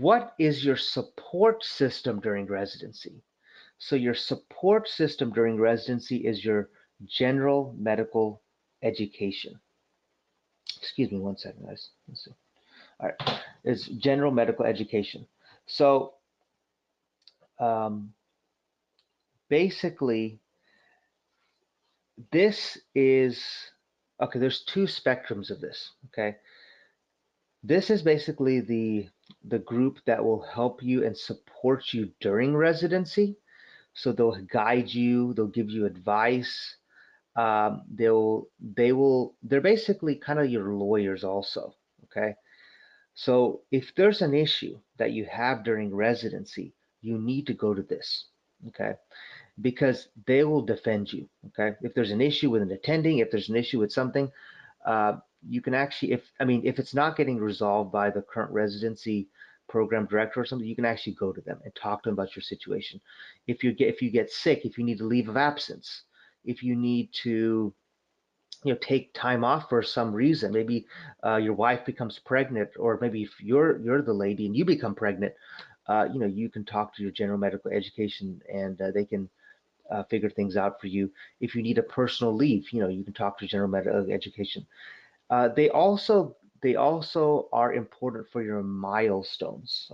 what is your support system during residency? So your support system during residency is your general medical education. Excuse me one second, guys. Let's see. All right, it's general medical education. So basically, this is, okay, there's two spectrums of this, okay? This is basically the group that will help you and support you during residency. So they'll guide you, they'll give you advice. They're basically kind of your lawyers also, okay? So if there's an issue that you have during residency, you need to go to this, okay? Because they will defend you, okay? If there's an issue with an attending, if there's an issue with something, you can actually, if it's not getting resolved by the current residency program director or something, you can actually go to them and talk to them about your situation. If you get sick, if you need a leave of absence, if you need to take time off for some reason, maybe your wife becomes pregnant, or maybe if you're the lady and you become pregnant, you can talk to your general medical education, and they can figure things out for you. If you need a personal leave, you can talk to general medical education. They also are important for your milestones.